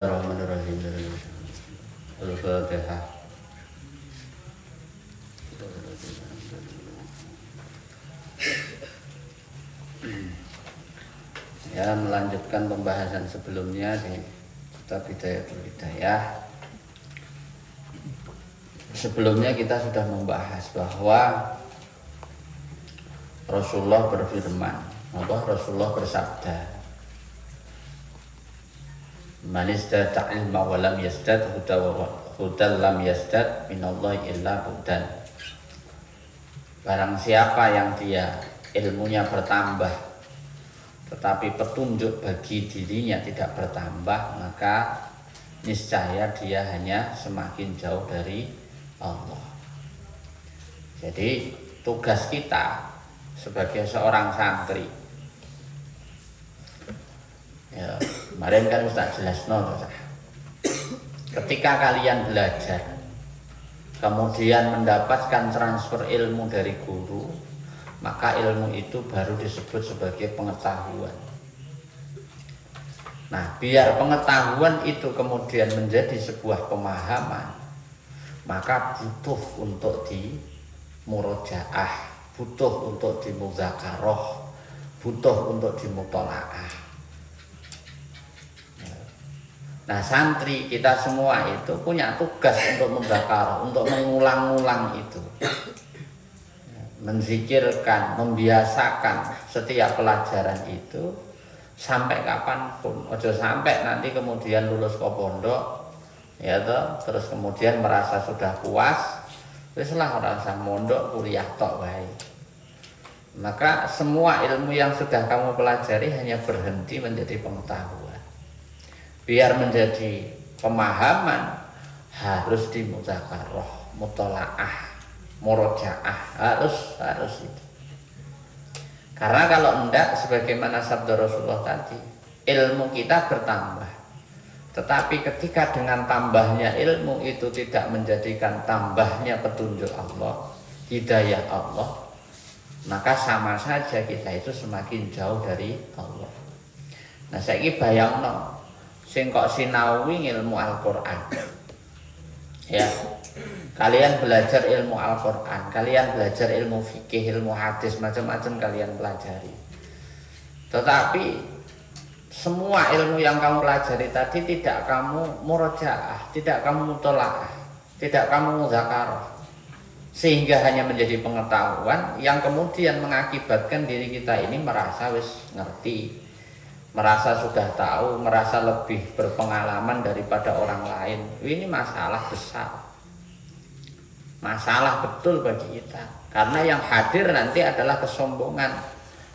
Bismillahirrahmanirrahim. Al-Fatihah. Ya, melanjutkan pembahasan sebelumnya di kitab Hidayatul Hidayah. Sebelumnya kita sudah membahas bahwa Rasulullah berfirman, Rasulullah bersabda, "Man istata ilma wa lam yastad hudan lam yastad minallahi illa hudan." Barang siapa yang dia ilmunya bertambah tetapi petunjuk bagi dirinya tidak bertambah, maka niscaya dia hanya semakin jauh dari Allah. Jadi tugas kita sebagai seorang santri, ya, kemarin kan Ustaz jelas ketika kalian belajar kemudian mendapatkan transfer ilmu dari guru, maka ilmu itu baru disebut sebagai pengetahuan. Nah, biar pengetahuan itu kemudian menjadi sebuah pemahaman, maka butuh untuk dimurojaah, butuh untuk dimudzakarah, butuh untuk dimutolaah. Nah, santri kita semua itu punya tugas untuk mudzakarah, untuk mengulang-ulang itu, menzikirkan, membiasakan setiap pelajaran itu sampai kapanpun. Ojo sampai nanti kemudian lulus ke pondok, ya toh, terus kemudian merasa sudah puas, wis lah ora usah mondok, kuliah tok wae. Maka semua ilmu yang sudah kamu pelajari hanya berhenti menjadi pengetahuan. Biar menjadi pemahaman harus dimudzakarah, mutolaah, murojaah, harus itu. Karena kalau enggak, sebagaimana sabda Rasulullah tadi, ilmu kita bertambah, tetapi ketika dengan tambahnya ilmu itu tidak menjadikan tambahnya petunjuk Allah, hidayah Allah, maka sama saja kita itu semakin jauh dari Allah. Nah, saiki bayangno sing kok sinawi ilmu Al-Qur'an. Ya. Kalian belajar ilmu Al-Qur'an, kalian belajar ilmu fikih, ilmu hadis, macam-macam kalian pelajari. Tetapi semua ilmu yang kamu pelajari tadi tidak kamu murojaah, tidak kamu mutolaah, tidak kamu mudzakarah, sehingga hanya menjadi pengetahuan yang kemudian mengakibatkan diri kita ini merasa wis ngerti, merasa sudah tahu, merasa lebih berpengalaman daripada orang lain. Ini masalah besar, masalah betul bagi kita. Karena yang hadir nanti adalah kesombongan,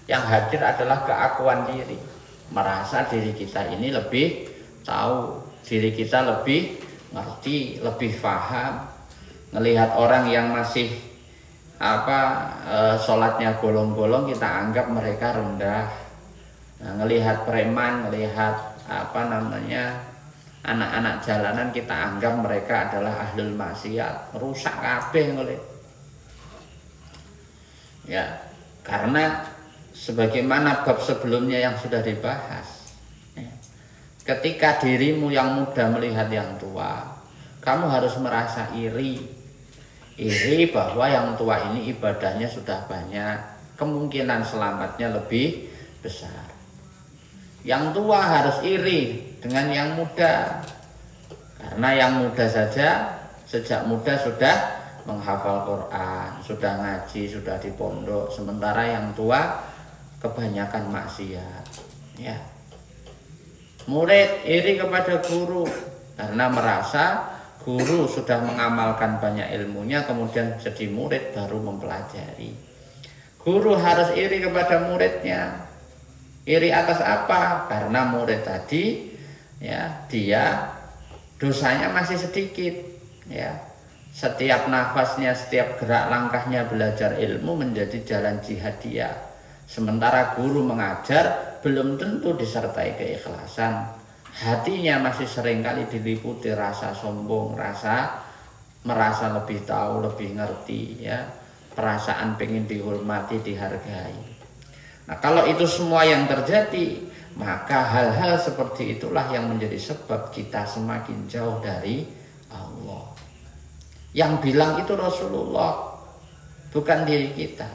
yang hadir adalah keakuan diri, merasa diri kita ini lebih tahu, diri kita lebih ngerti, lebih paham. Ngelihat orang yang masih sholatnya bolong-bolong, kita anggap mereka rendah. Nah, ngelihat preman, ngelihat anak-anak jalanan, kita anggap mereka adalah ahlul maksiat, rusak kabeh ngelihat. Ya, karena sebagaimana bab sebelumnya yang sudah dibahas, ya, ketika dirimu yang muda melihat yang tua, kamu harus merasa iri bahwa yang tua ini ibadahnya sudah banyak, kemungkinan selamatnya lebih besar. Yang tua harus iri dengan yang muda, karena yang muda saja sejak muda sudah menghafal Quran, sudah ngaji, sudah di pondok, sementara yang tua kebanyakan maksiat. Ya. Murid iri kepada guru karena merasa guru sudah mengamalkan banyak ilmunya, kemudian jadi murid baru mempelajari. Guru harus iri kepada muridnya. Iri atas apa? Karena murid tadi, ya, dia dosanya masih sedikit, ya. Setiap nafasnya, setiap gerak langkahnya belajar ilmu menjadi jalan jihad dia. Sementara guru mengajar belum tentu disertai keikhlasan. Hatinya masih seringkali diliputi rasa sombong, merasa lebih tahu, lebih ngerti, ya. Perasaan pengen dihormati, dihargai. Nah, kalau itu semua yang terjadi, Maka hal-hal seperti itulah yang menjadi sebab kita semakin jauh dari Allah. Yang bilang itu Rasulullah, bukan diri kita.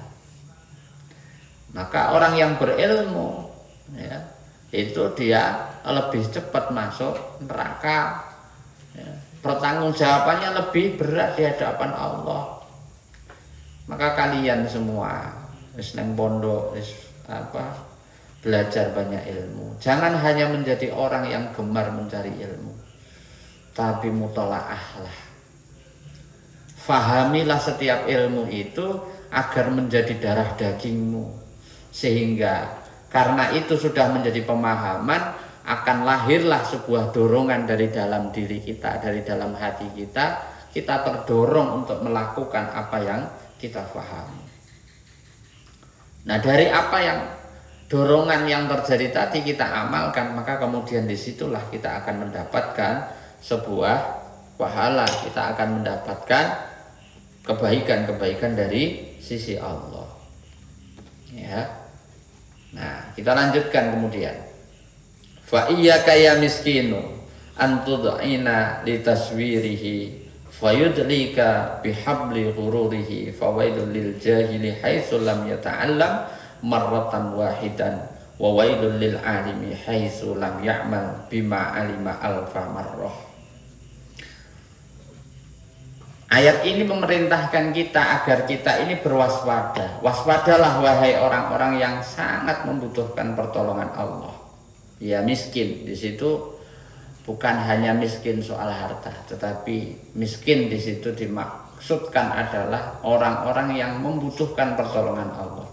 Maka orang yang berilmu, ya, itu dia lebih cepat masuk neraka, ya. Pertanggungjawabannya lebih berat di hadapan Allah. Maka kalian semua wis nang pondok, wis belajar banyak ilmu. Jangan hanya menjadi orang yang gemar mencari ilmu, tapi mutolaahlah. Fahamilah setiap ilmu itu agar menjadi darah dagingmu, sehingga karena itu sudah menjadi pemahaman, akan lahirlah sebuah dorongan dari dalam diri kita, dari dalam hati kita. Kita terdorong untuk melakukan apa yang kita pahami. Nah, dari apa yang dorongan yang terjadi tadi kita amalkan, maka kemudian disitulah kita akan mendapatkan sebuah pahala, kita akan mendapatkan kebaikan-kebaikan dari sisi Allah. Ya. Nah, kita lanjutkan kemudian. Fa iyyaka ya miskinu an tud'ina li taswirihi fayudlika bihabli ghururihi fawailul lil jahili haitsu lam yata'allam marratan wahidan wa wailul lil alimi haitsu lam ya'mal bima alima alfa marrah. Ayat ini memerintahkan kita agar kita ini berwaspada. Waspadalah wahai orang-orang yang sangat membutuhkan pertolongan Allah. Ya, miskin di situ bukan hanya miskin soal harta, tetapi miskin di situ dimaksudkan adalah orang-orang yang membutuhkan pertolongan Allah.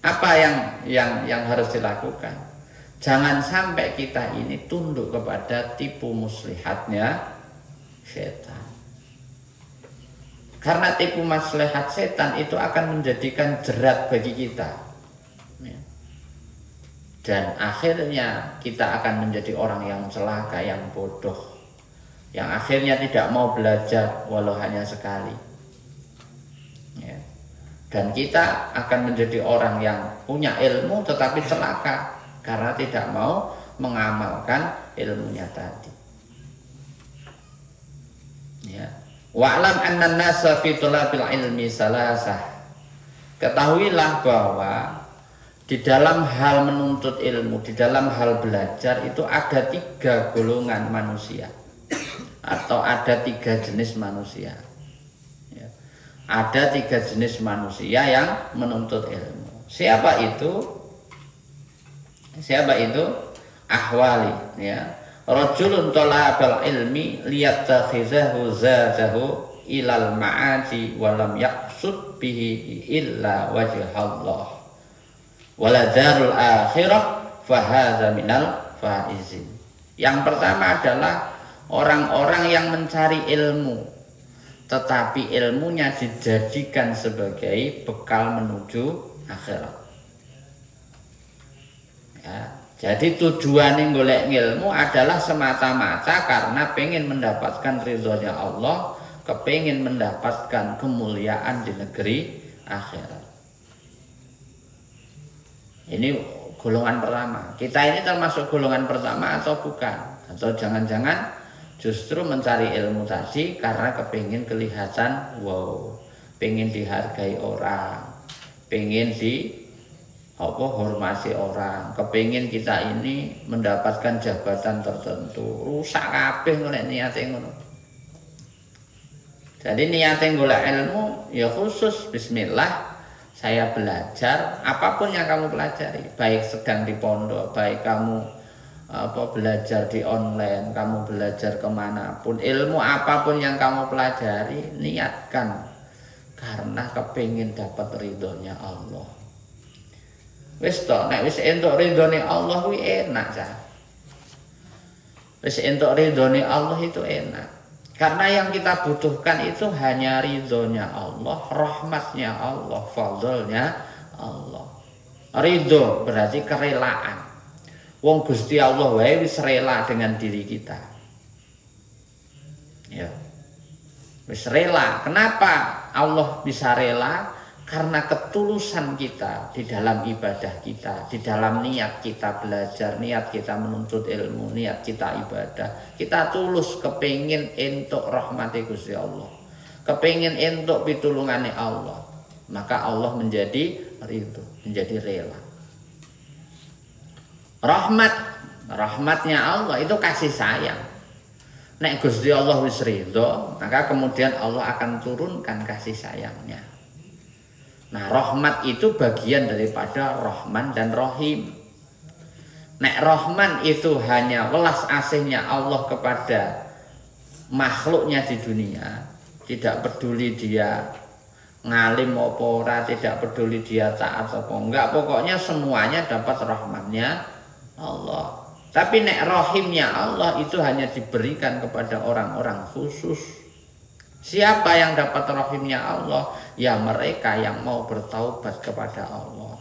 Apa yang harus dilakukan? Jangan sampai kita ini tunduk kepada tipu muslihatnya setan. Karena tipu muslihat setan itu akan menjadikan jerat bagi kita. Dan akhirnya kita akan menjadi orang yang celaka, yang bodoh, yang akhirnya tidak mau belajar walau hanya sekali. Ya. Dan kita akan menjadi orang yang punya ilmu tetapi celaka karena tidak mau mengamalkan ilmunya tadi. Ya. Wa'lam anna nasa fi thalabil ilmi salasah. Ketahuilah bahwa di dalam hal menuntut ilmu, di dalam hal belajar itu ada 3 golongan manusia atau ada 3 jenis manusia. Ya. Ada 3 jenis manusia yang menuntut ilmu. Siapa itu? Siapa itu? Ahwali. Ya. Rajulun talabal ilmi liyatakhizahu zadahu ilal ma'adi walam yaqsud bihi illa wajhallah. Wala darul akhirah fahadza minal faizin. Yang pertama adalah orang-orang yang mencari ilmu, tetapi ilmunya dijadikan sebagai bekal menuju akhirat. Ya, jadi tujuan golek ilmu adalah semata-mata karena pengen mendapatkan ridhonya Allah, kepengin mendapatkan kemuliaan di negeri akhirat. Ini golongan pertama. Kita ini termasuk golongan pertama atau bukan? Atau jangan-jangan justru mencari ilmu tadi karena kepingin kelihatan wow, pengen dihargai orang, pengen hormati orang, kepingin kita ini mendapatkan jabatan tertentu. Rusak kabeh golek niate ngono. Jadi niate golek ilmu ya khusus bismillah. Saya belajar, apapun yang kamu pelajari, baik sedang di pondok, baik kamu belajar di online, kamu belajar kemanapun, ilmu apapun yang kamu pelajari, niatkan karena kepingin dapat ridhonya Allah. Wis toh, nek wis entuk ridhonya Allah kuwi enak ya. Wis entuk ridhonya Allah itu enak. Karena yang kita butuhkan itu hanya ridhonya Allah, rahmatnya Allah, fadlnya Allah. Ridho berarti kerelaan. Wong Gusti Allah wae wis rela dengan diri kita. Ya. Wis rela. Kenapa Allah bisa rela? karena ketulusan kita di dalam ibadah kita, di dalam niat kita belajar, niat kita menuntut ilmu, niat kita ibadah, kita tulus kepingin entuk rahmati Gusti Allah, kepingin entuk pitulungane Allah, maka Allah menjadi ridho, menjadi rela. Rahmatnya Allah itu kasih sayang. Nek Gusti Allah wis ridho, maka kemudian Allah akan turunkan kasih sayangnya. Nah, rahmat itu bagian daripada Rahman dan Rahim. Nek Rahman itu hanya welas asihnya Allah kepada makhluknya di dunia, tidak peduli dia ngalim apa ora, tidak peduli dia taat apa enggak, pokoknya semuanya dapat rahmatnya Allah. Tapi nek rahimnya Allah itu hanya diberikan kepada orang-orang khusus. Siapa yang dapat rahimnya Allah? Ya mereka yang mau bertaubat kepada Allah.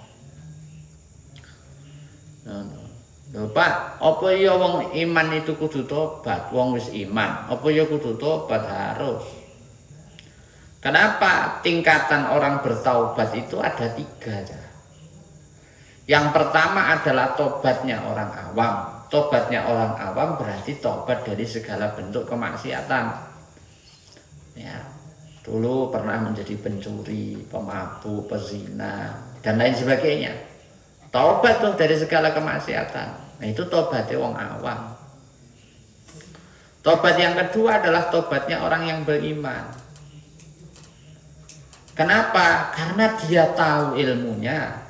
Lho Pak, apa ya wong iman itu kudu tobat? Wong wis iman, apa ya kudu tobat? Harus. Kenapa tingkatan orang bertaubat itu ada 3? Yang pertama adalah tobatnya orang awam. Tobatnya orang awam berarti tobat dari segala bentuk kemaksiatan. Ya, dulu pernah menjadi pencuri, pemabuk, pezina, dan lain sebagainya. Taubat tuh dari segala kemaksiatan. Nah, itu tobatnya orang awam. Tobat yang kedua adalah tobatnya orang yang beriman. Kenapa? Karena dia tahu ilmunya,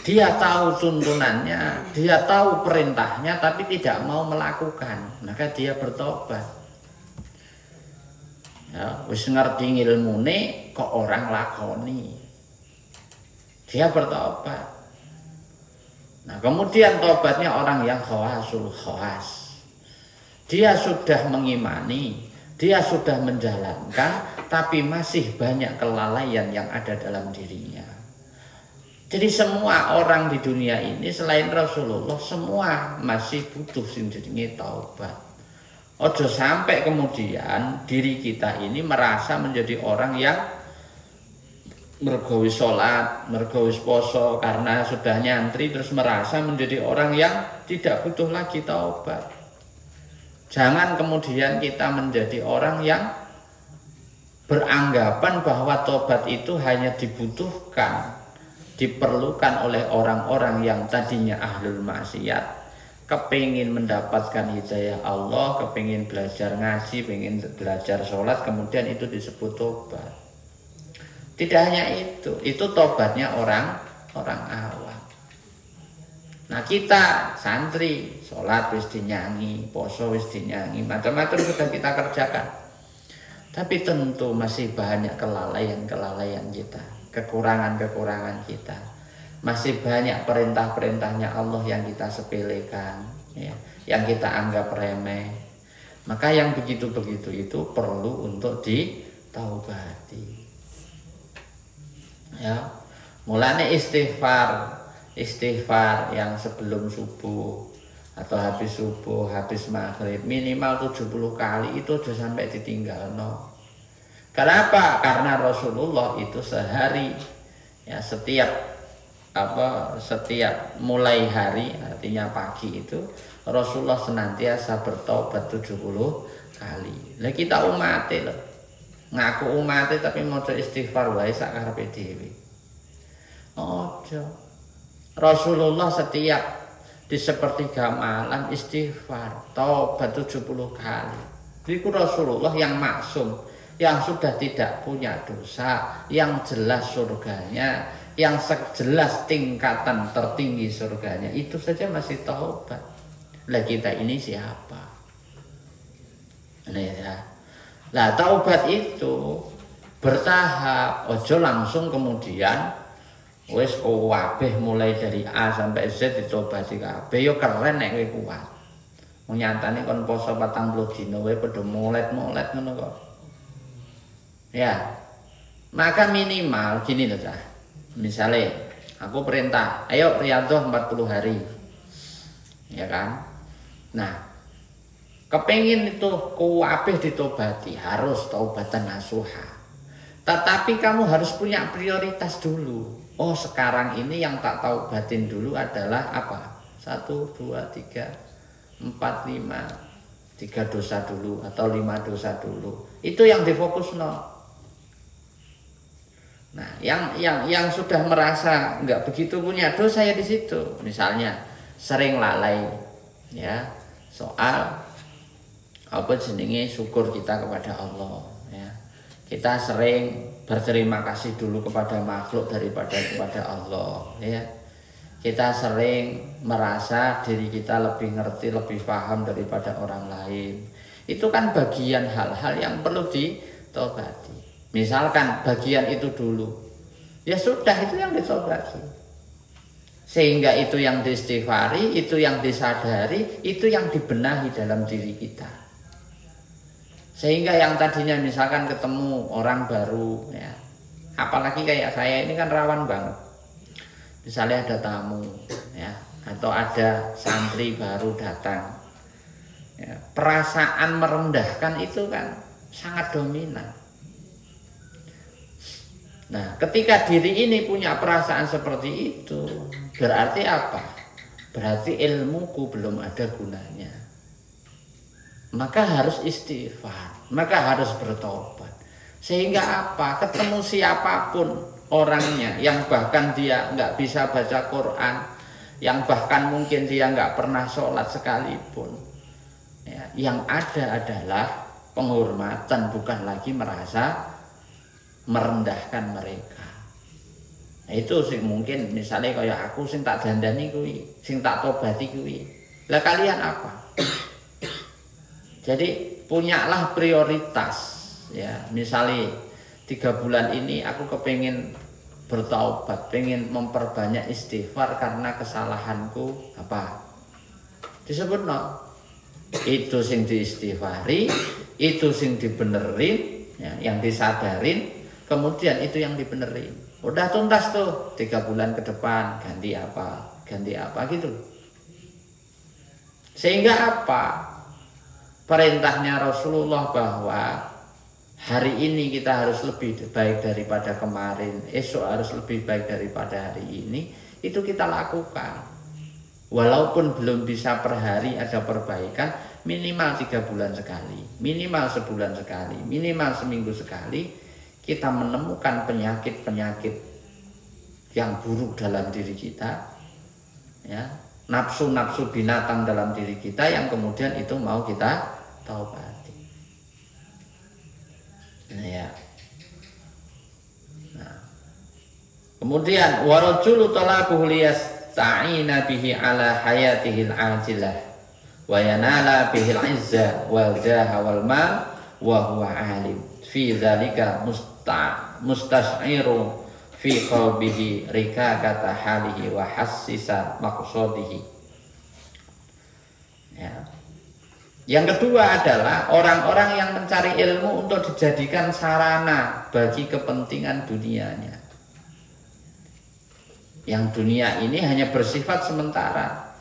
dia tahu tuntunannya, dia tahu perintahnya, tapi tidak mau melakukan. Maka dia bertobat. Ya, wis ngerti ilmune kok orang lakoni, dia bertobat. Nah, kemudian tobatnya orang yang khawasul khawas. Dia sudah mengimani, dia sudah menjalankan, tapi masih banyak kelalaian yang ada dalam dirinya. Jadi semua orang di dunia ini selain Rasulullah, semua masih butuh sing jenenge taubat. Ojo sampai kemudian diri kita ini merasa menjadi orang yang mergo wis salat, mergo wis poso karena sudah nyantri, terus merasa menjadi orang yang tidak butuh lagi taubat. Jangan kemudian kita menjadi orang yang beranggapan bahwa taubat itu hanya dibutuhkan, diperlukan oleh orang-orang yang tadinya ahlul maksiat, kepingin mendapatkan hidayah Allah, kepingin belajar ngaji, kepingin belajar sholat, kemudian itu disebut tobat. Tidak hanya itu tobatnya orang awam. Nah, kita santri sholat wis dinyanyi, poso wis dinyanyi, macam-macam sudah kita kerjakan. Tapi tentu masih banyak kelalaian kita, kekurangan kita. Masih banyak perintah-perintahnya Allah yang kita sepelekan, ya, yang kita anggap remeh. Maka yang begitu-begitu itu perlu untuk ditaubati. Ya, mulanya istighfar yang sebelum subuh atau habis subuh, habis maghrib minimal 70 kali itu sudah sampai ditinggal. No. Kenapa? Karena Rasulullah itu sehari, ya, setiap mulai hari, artinya pagi itu Rasulullah senantiasa bertaubat 70 kali. Lah kita umat loh, ngaku umat tapi mau istighfar wae sak karepe dhewe. Ojo. Rasulullah setiap di sepertiga malam istighfar, taubat 70 kali. Itu Rasulullah yang maksum, yang sudah tidak punya dosa, yang jelas surganya, yang jelas tingkatan tertinggi surganya, itu saja masih taubat. Lah kita ini siapa? Nah, ya. Lah taubat itu bertahap, ojo langsung kemudian wis kabeh mulai dari A sampai Z ditobati kabeh. Yo keren nek kowe kuat. Wong nyatane kon poso 40 dina wae padha molet-molet ngono kok. Ya. Maka minimal gini loh, Cah. Misalnya aku perintah, ayo riyadhah 40 hari, ya kan? Nah, kepengin itu kabeh ditobati, harus taubatan nasuha. Tetapi kamu harus punya prioritas dulu. Oh, sekarang ini yang tak tahu batin dulu adalah apa? 1, 2, 3, 4, 5. 3 dosa dulu atau 5 dosa dulu. Itu yang difokus no. Nah, yang sudah merasa nggak begitu punya dosa ya di situ. Misalnya sering lalai ya soal apa jenenge syukur kita kepada Allah ya. Kita sering berterima kasih dulu kepada makhluk daripada kepada Allah ya. Kita sering merasa diri kita lebih ngerti, lebih paham daripada orang lain. Itu kan bagian hal-hal yang perlu ditobati. Misalkan bagian itu dulu, ya sudah itu yang ditobati. Sehingga itu yang diistighfari, itu yang disadari, itu yang dibenahi dalam diri kita. Sehingga yang tadinya misalkan ketemu orang baru ya, apalagi kayak saya ini kan rawan banget. Misalnya ada tamu ya, atau ada santri baru datang ya, perasaan merendahkan itu kan sangat dominan. Nah, ketika diri ini punya perasaan seperti itu, berarti apa? Berarti ilmuku belum ada gunanya. Maka harus istighfar, maka harus bertobat. Sehingga apa? Ketemu siapapun orangnya, yang bahkan dia nggak bisa baca Quran, yang bahkan mungkin dia nggak pernah sholat sekalipun, ya, yang ada adalah penghormatan, bukan lagi merasa merendahkan mereka. Nah, itu sih mungkin misalnya kayak aku sing tak dandani kuwi, sing tak tobati kuwi. Lah kalian apa? Jadi punyalah prioritas ya. Misalnya 3 bulan ini aku kepengen bertaubat, pengen memperbanyak istighfar karena kesalahanku apa? Disebut no. Itu sing diistighfari, itu sing dibenerin, ya, yang disadarin, kemudian itu yang dibenerin. Udah tuntas tuh 3 bulan ke depan ganti apa gitu. Sehingga apa? Perintahnya Rasulullah bahwa hari ini kita harus lebih baik daripada kemarin, esok harus lebih baik daripada hari ini, itu kita lakukan. Walaupun belum bisa per hari ada perbaikan, minimal 3 bulan sekali, minimal sebulan sekali, minimal seminggu sekali, kita menemukan penyakit-penyakit yang buruk dalam diri kita, ya, nafsu-nafsu binatang dalam diri kita yang kemudian itu mau kita taubati. Nah, ya. Nah. Kemudian warajulu talaquhu liyasta'ina bihi ala hayatihil ajilah wa yanala bihil izza wal jaha wal mal wa huwa alim fi dzalika mustash'iru fi qalbihi rikakata halihi wa hassisa maqsadihi. Ya. Yang kedua adalah orang-orang yang mencari ilmu untuk dijadikan sarana bagi kepentingan dunianya. Yang dunia ini hanya bersifat sementara.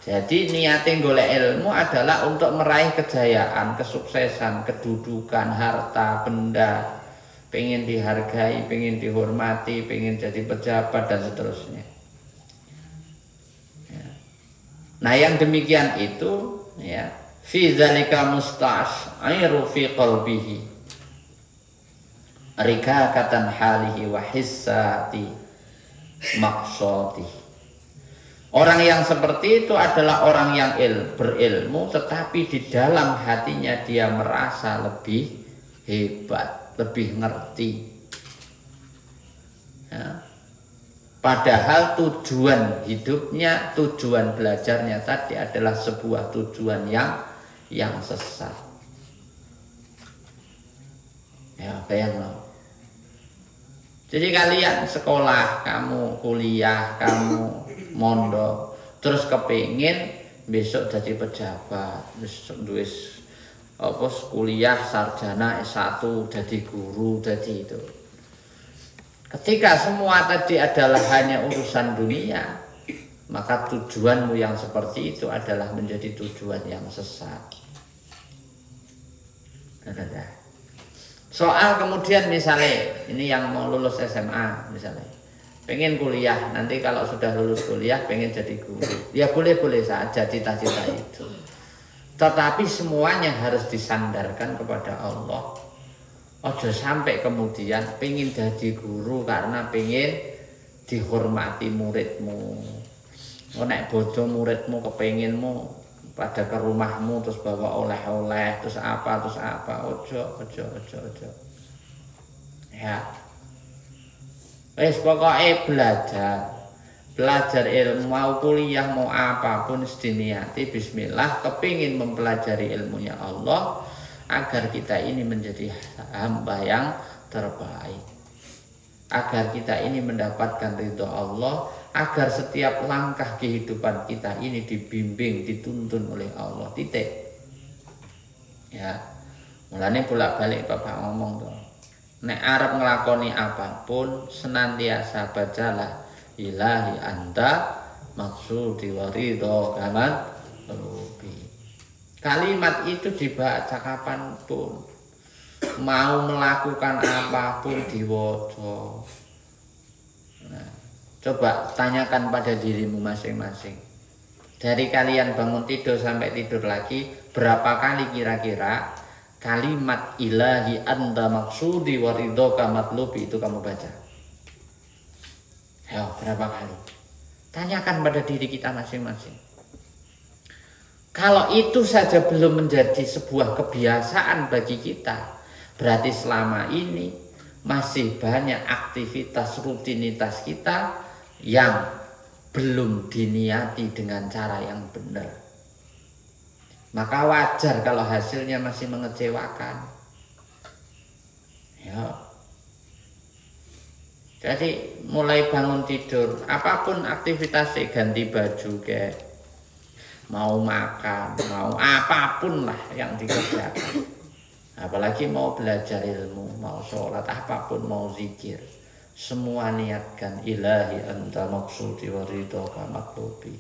Jadi niatnya golek ilmu adalah untuk meraih kejayaan, kesuksesan, kedudukan, harta, benda, pengen dihargai, pengen dihormati, pengen jadi pejabat dan seterusnya. Ya. Nah, yang demikian itu ya, fi dzalika mustash'iru fi qalbihi rikakatan halihi wa hissati maqsadihi. Orang yang seperti itu adalah orang yang berilmu, tetapi di dalam hatinya dia merasa lebih hebat, lebih ngerti. Ya. Padahal tujuan hidupnya, tujuan belajarnya tadi adalah sebuah tujuan yang sesat. Ya, bayangkan. Jadi kalian sekolah, kamu kuliah, kamu mondok, terus kepingin besok jadi pejabat, terus apa kuliah sarjana S1, jadi guru, jadi itu. Ketika semua tadi adalah hanya urusan dunia, maka tujuanmu yang seperti itu adalah menjadi tujuan yang sesat. Soal kemudian misalnya ini yang mau lulus SMA misalnya, pengen kuliah, nanti kalau sudah lulus kuliah pengen jadi guru, ya boleh-boleh saja cita-cita itu. Tetapi semuanya harus disandarkan kepada Allah. Ojo sampai kemudian pengen jadi guru karena pengen dihormati muridmu. Nek bojo muridmu kepenginmu pada ke rumahmu terus bawa oleh-oleh terus apa ojo ya wis pokoknya belajar ilmu, mau kuliah mau apapun diniati bismillah kepingin mempelajari ilmunya Allah agar kita ini menjadi hamba yang terbaik, agar kita ini mendapatkan ridho Allah, agar setiap langkah kehidupan kita ini dibimbing, dituntun oleh Allah. Titik. Ya. Mulane bolak-balik Bapak ngomong tuh. Nek arep nglakoni apapun senantiasa bacalah ilahi anta maksudi wa ridho kaman rubi. Kalimat itu dibaca kapanpun. Mau melakukan apapun diwoco. Nah, coba tanyakan pada dirimu masing-masing. Dari kalian bangun tidur sampai tidur lagi, berapa kali kira-kira kalimat ilahi anta maksudi wa ridhoka matlubi itu kamu baca? Ayo, berapa kali? Tanyakan pada diri kita masing-masing. Kalau itu saja belum menjadi sebuah kebiasaan bagi kita, berarti selama ini masih banyak aktivitas rutinitas kita yang belum diniati dengan cara yang benar. Maka wajar kalau hasilnya masih mengecewakan. Ya. Jadi mulai bangun tidur, apapun aktivitasnya, ganti baju kayak mau makan, mau apapun lah yang dikerjakan. Apalagi mau belajar ilmu, mau sholat, apapun, mau zikir. Semua niatkan ilahi anta maksudi wa ridhoka matlubi.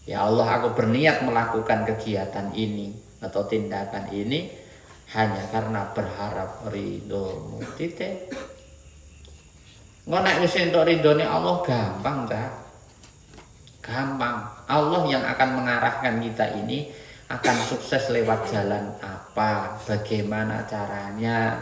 Ya Allah, aku berniat melakukan kegiatan ini atau tindakan ini hanya karena berharap ridhomu. Titik. Ngonek wis entuk ridhone Allah gampang dah. Gampang. Allah yang akan mengarahkan kita ini akan sukses lewat jalan apa, bagaimana caranya.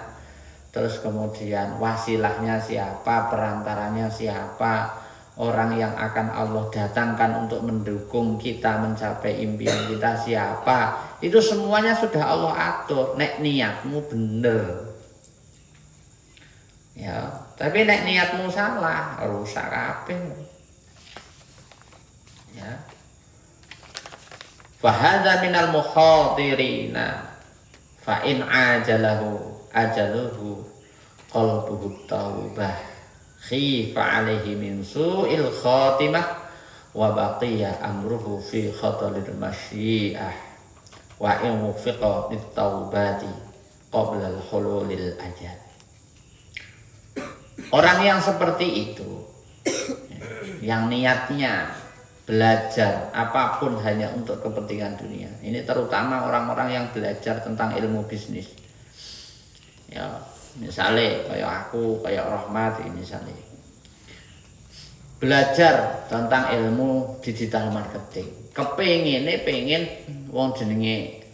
Terus kemudian wasilahnya siapa, perantaranya siapa, orang yang akan Allah datangkan untuk mendukung kita mencapai impian kita siapa. Itu semuanya sudah Allah atur. Nek niatmu bener. Ya, tapi nek niatmu salah, rusak kabeh. Ya. Fa hadza minal mukhatirina fa in ajaluhu qalbuhu taubah khifa alaihi min su'il khatimah wa baqiya amruhu fi khatalil masyiah wa in wufiqa lit taubati qabla al hululil ajal. Orang yang seperti itu yang niatnya belajar apapun hanya untuk kepentingan dunia, ini terutama orang-orang yang belajar tentang ilmu bisnis. Ya, misalnya kayak aku, kayak Rahmat misalnya belajar tentang ilmu digital marketing. Pengen wong jenenge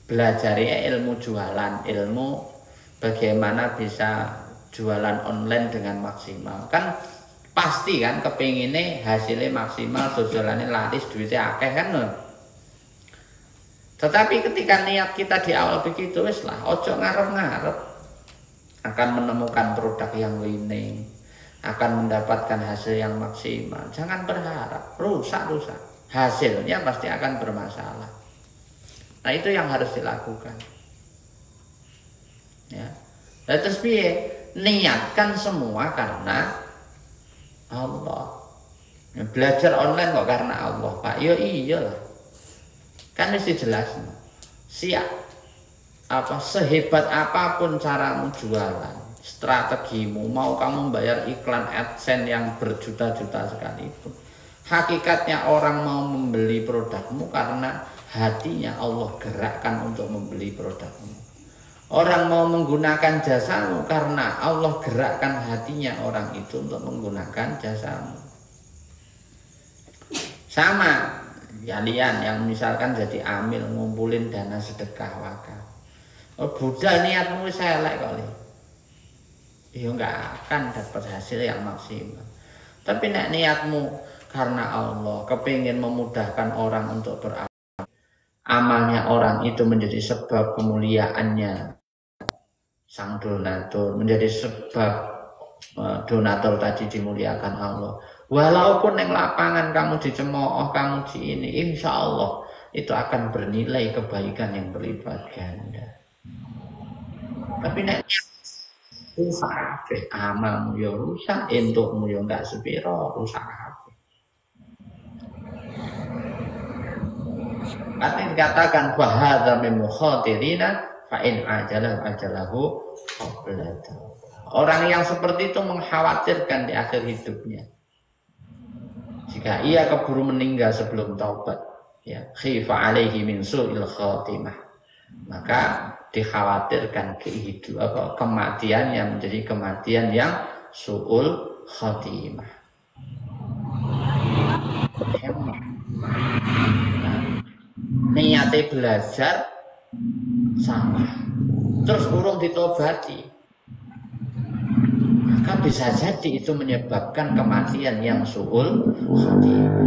belajarnya ilmu jualan, ilmu bagaimana bisa jualan online dengan maksimal. Kan pasti kan kepinginnya hasilnya maksimal, jualannya laris, duitnya akeh kan. Tetapi ketika niat kita di awal begitu, wis lah, ojo ngarep-ngarep akan menemukan produk yang winning, akan mendapatkan hasil yang maksimal. Jangan berharap, rusak. Hasilnya pasti akan bermasalah. Nah itu yang harus dilakukan. Ya. Nah, terus piye? Niatkan semua karena Allah. Ya, belajar online kok karena Allah, Pak? Ya iyalah. Kan mesti jelas. Siap. Sehebat apapun caramu jualan, strategimu, mau kamu bayar iklan AdSense yang berjuta-juta sekalipun, hakikatnya orang mau membeli produkmu karena hatinya Allah gerakkan untuk membeli produkmu. Orang mau menggunakan jasamu karena Allah gerakkan hatinya orang itu untuk menggunakan jasamu. Sama kalian yang misalkan jadi amil ngumpulin dana sedekah wakaf. Oh, budal niatmu saya elek kali. Ya nggak akan dapat hasil yang maksimal. Tapi nek niatmu karena Allah kepingin memudahkan orang untuk beramal, amalnya orang itu menjadi sebab kemuliaannya sang donatur, menjadi sebab donatur tadi dimuliakan Allah. Walaupun yang lapangan kamu dicemooh, kamu di ini, insya Allah itu akan bernilai kebaikan yang berlipat ganda. Tapi nek rusak amalmu ya rusak, entukmu ya enggak sepiro, rusak kabeh. Artinya dikatakan fahadza min mukhatirina fa in ajalahu qablatu. Orang yang seperti itu mengkhawatirkan di akhir hidupnya. Jika ia keburu meninggal sebelum taubat, ya, khifa alaihi min su'il khatimah. Maka dikhawatirkan kematian yang menjadi kematian yang su'ul khatimah. Niatnya belajar sama, terus urung ditobati, maka bisa jadi itu menyebabkan kematian yang su'ul khatimah.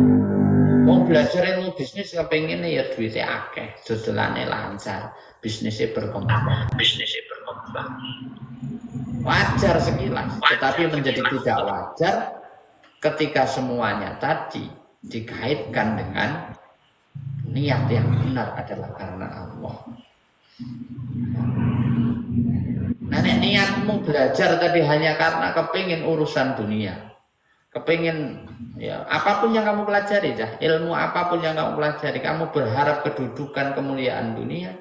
Mau belajar ilmu bisnis kepengen ya duitnya akeh, dodolannya lancar, bisnisnya berkembang. Wajar sekilas, tetapi menjadi tidak wajar ketika semuanya tadi dikaitkan dengan niat yang benar adalah karena Allah. Nah, niatmu belajar tadi hanya karena kepingin urusan dunia, kepingin ya apapun yang kamu pelajari, ilmu apapun yang kamu pelajari, kamu berharap kedudukan kemuliaan dunia,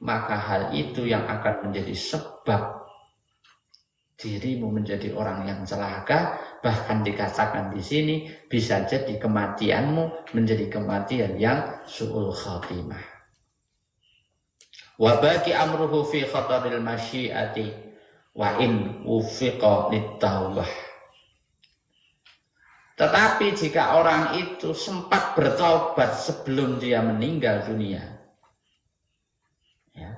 maka hal itu yang akan menjadi sebab dirimu menjadi orang yang celaka. Bahkan dikatakan di sini bisa jadi kematianmu menjadi kematian yang su'ul khatimah. Wa baqi amruhu fi khataril masyiati wa in ufiqa lit-taubah. Tetapi jika orang itu sempat bertaubat sebelum dia meninggal dunia, ya,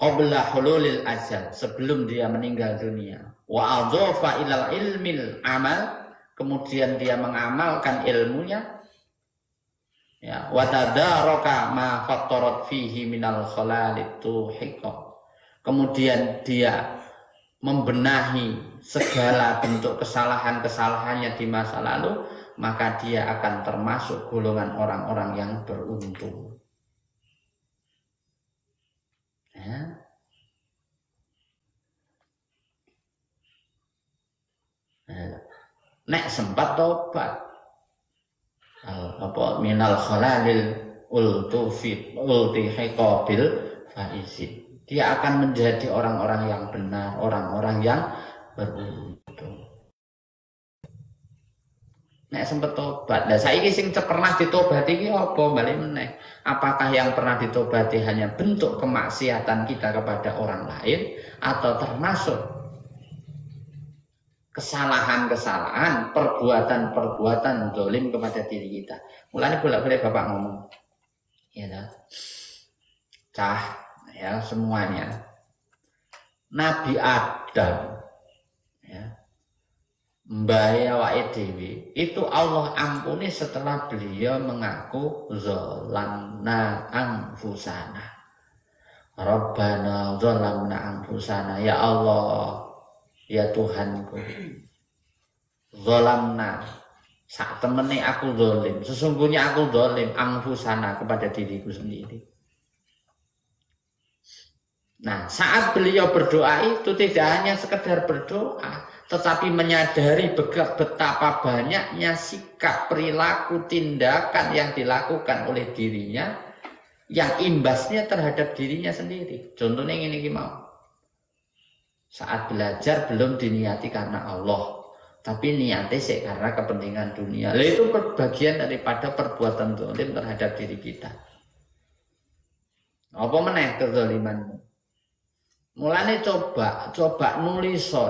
qabla hululil ajal, sebelum dia meninggal dunia, wa adhafa ilal ilmil amal, kemudian dia mengamalkan ilmunya, ya, wa tadaraka ma fattarat fihi minal khalalit tuhiqa, kemudian dia membenahi segala bentuk kesalahan-kesalahannya di masa lalu, maka dia akan termasuk golongan orang-orang yang beruntung. Ya. Nek sempat tobat, apa minal khalalil ultihiqabil faizin, dia akan menjadi orang-orang yang benar, orang-orang yang beruntung. Nek sempat tobat, nah saiki sing pernah ditobati iki apa balik meneh? Apakah yang pernah ditobati hanya bentuk kemaksiatan kita kepada orang lain, atau termasuk kesalahan-kesalahan, perbuatan-perbuatan zalim kepada diri kita? Mulane bolak-balik Bapak ngomong, ya dah, cah, ya semuanya. Nabi Adam, ya, mbae awake dhewe itu Allah ampuni setelah beliau mengaku zalamna anfusana. Rabbana zalamna anfusana, ya Allah, ya Tuhanku, zalamna, sak temene aku zalim, sesungguhnya aku zalim anfusana, kepada diriku sendiri. Nah, saat beliau berdoa itu tidak hanya sekedar berdoa, tetapi menyadari betapa banyaknya sikap, perilaku, tindakan yang dilakukan oleh dirinya yang imbasnya terhadap dirinya sendiri. Contohnya ini mau. Saat belajar belum diniati karena Allah, tapi niatnya sih karena kepentingan dunia. Lalu itu bagian daripada perbuatan zalim terhadap diri kita. Apa meneh kezalimanmu? Mulane coba nuliso.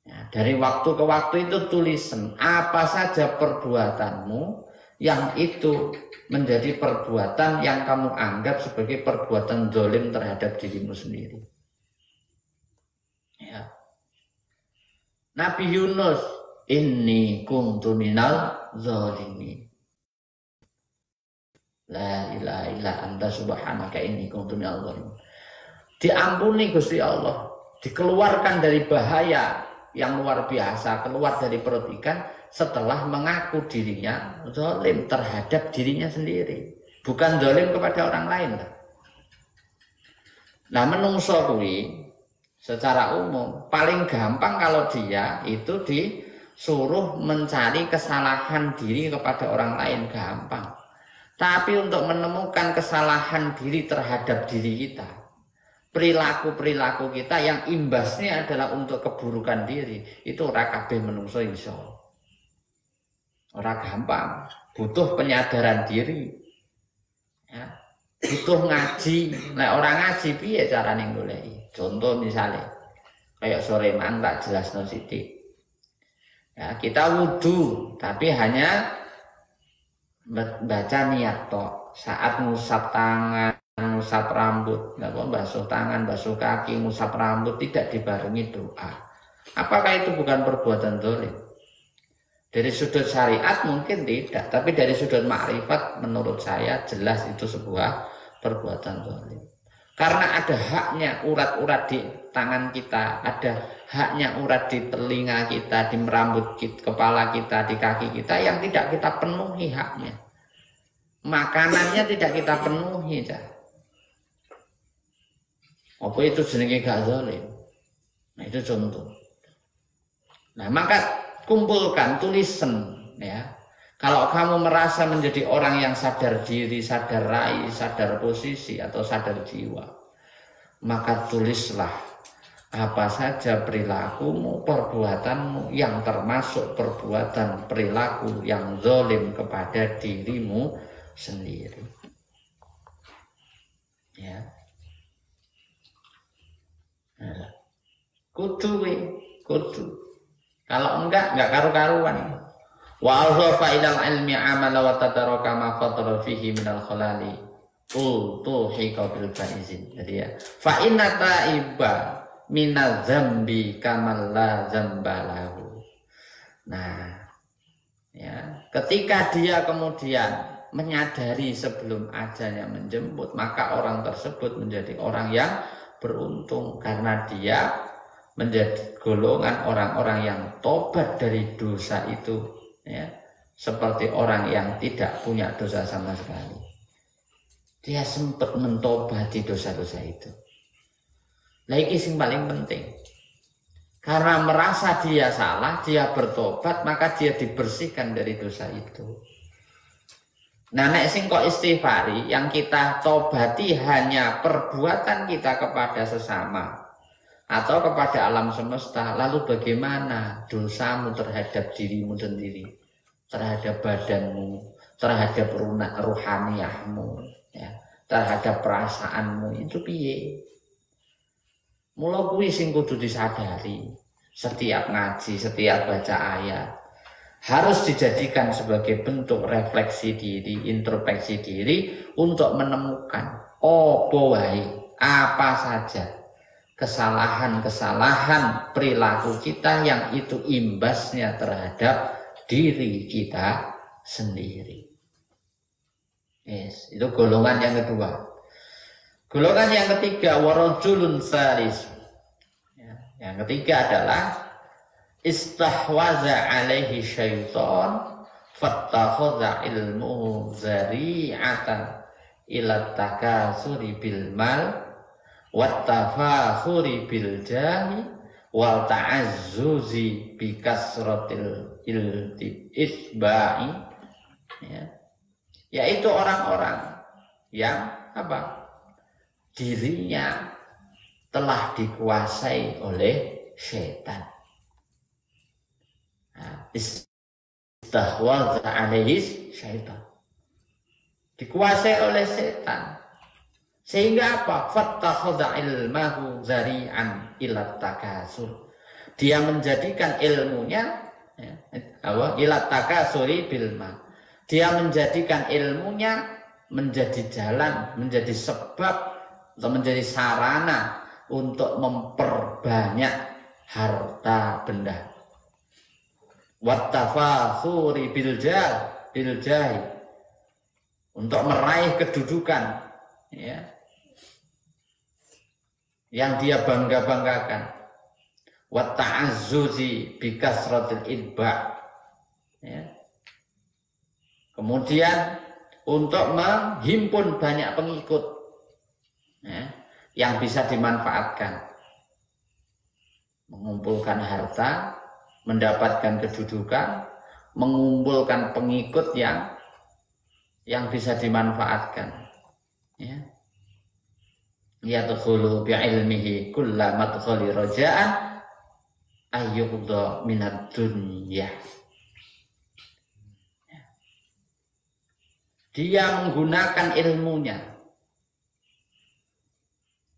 Ya, dari waktu ke waktu itu tulisan apa saja perbuatanmu yang itu menjadi perbuatan yang kamu anggap sebagai perbuatan zalim terhadap dirimu sendiri. Ya. Nabi Yunus, inni kuntu minal zalimin. La ilaha illa anta subhanaka inni kuntu minal zalimin. Diampuni Gusti Allah, dikeluarkan dari bahaya yang luar biasa, keluar dari perut ikan setelah mengaku dirinya zalim terhadap dirinya sendiri, bukan zalim kepada orang lain. Nah, menungso kuwi secara umum paling gampang kalau dia itu disuruh mencari kesalahan diri kepada orang lain gampang. Tapi untuk menemukan kesalahan diri terhadap diri kita, perilaku-perilaku kita yang imbasnya adalah untuk keburukan diri, itu ora kabeh menungso iso. Ora gampang, butuh penyadaran diri. Ya. Butuh ngaji. Nah, orang ngaji piye carane goleki? Contoh misalnya kayak sore man tak jelasno sithik. Ya, kita wudu tapi hanya baca niat tok. Saat ngusap tangan, ngusap rambut, basuh tangan, basuh kaki, ngusap rambut tidak dibarengi doa. Apakah itu bukan perbuatan zalim? Dari sudut syariat mungkin tidak, tapi dari sudut makrifat menurut saya jelas itu sebuah perbuatan zalim. Karena ada haknya urat-urat di tangan kita, ada haknya urat di telinga kita, di rambut kita, kepala kita, di kaki kita yang tidak kita penuhi haknya. Makanannya tidak kita penuhi. Apa itu jenenge gak zalim? Nah, itu contoh. Nah, maka kumpulkan tulisan ya. Kalau kamu merasa menjadi orang yang sadar diri, sadar rai, sadar posisi atau sadar jiwa, maka tulislah apa saja perilakumu, perbuatanmu yang termasuk perbuatan perilaku yang zalim kepada dirimu sendiri. Ya. Nah, kudu. Kalau enggak karu-karuan. Wa azafa ilal ilmi amala wa tadaraka ma fatara fihi minal khalali tuhiqa bil faizin. Jadi ya, fa inna ta'iba minaz zambi kamal la zambalahu. Nah, ya, ketika dia kemudian menyadari sebelum ajalnya menjemput, maka orang tersebut menjadi orang yang beruntung karena dia menjadi golongan orang-orang yang tobat dari dosa itu, ya, seperti orang yang tidak punya dosa sama sekali. Dia sempat mentobati dosa-dosa itu. Nah, ini yang paling penting. Karena merasa dia salah, dia bertobat, maka dia dibersihkan dari dosa itu. Nah, nek sing kok istighfari, yang kita tobati hanya perbuatan kita kepada sesama atau kepada alam semesta, lalu bagaimana dosamu terhadap dirimu sendiri, terhadap badanmu, terhadap ruhaniyahmu, ya, terhadap perasaanmu, itu piye? Mula kuwi sing kudu disadari. Setiap ngaji, setiap baca ayat harus dijadikan sebagai bentuk refleksi diri, introspeksi diri untuk menemukan apa saja kesalahan-kesalahan perilaku kita yang itu imbasnya terhadap diri kita sendiri. Yes, itu golongan yang kedua. Golongan yang ketiga, warajulun salis. Yang ketiga adalah istahwaza alaihi syaitan fattakhadha ilmu zari'atan ila takasuri bil mal wattafakhuri bil jahi wal ta'azzuzi bi kasratil itba'i, ya, yaitu orang-orang yang dirinya telah dikuasai oleh syaitan. Istahwadza alaihi syaitan, dikuasai oleh setan. Sehingga apa? Fattakhadha ilmahu zari'an ila takasur. Dia menjadikan ilmunya ila takasuri bilma. Dia menjadikan ilmunya menjadi jalan, menjadi sebab atau menjadi sarana untuk memperbanyak harta benda. Wattafakhuri biljahi, untuk meraih kedudukan, ya, yang dia bangga-banggakan. Wa ta'azzuzi bi kasratil idba, ya. Kemudian untuk menghimpun banyak pengikut, ya, yang bisa dimanfaatkan, mengumpulkan harta, mendapatkan kedudukan, mengumpulkan pengikut yang bisa dimanfaatkan, ya. Yadkhulu bi'ilmihi kulla madkhali raja'an ayyuqda minad dunya. Dia menggunakan ilmunya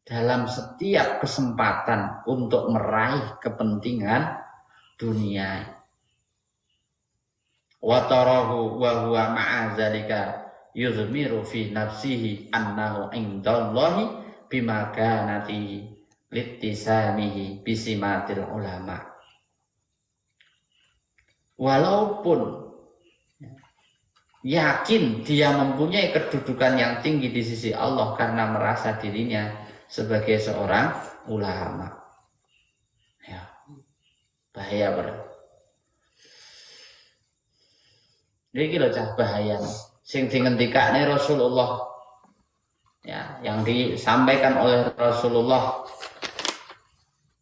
dalam setiap kesempatan untuk meraih kepentingan dunia. Wa tarahu wa huwa ma'a dzalika yuzmiru fi nafsihi annahu indallahi bima kanati littisamihi bisimatil ulama. Walaupun yakin dia mempunyai kedudukan yang tinggi di sisi Allah karena merasa dirinya sebagai seorang ulama, ya, bahaya berarti. Iki lho cah bahaya sing dingendikane Rasulullah, ya, yang disampaikan oleh Rasulullah,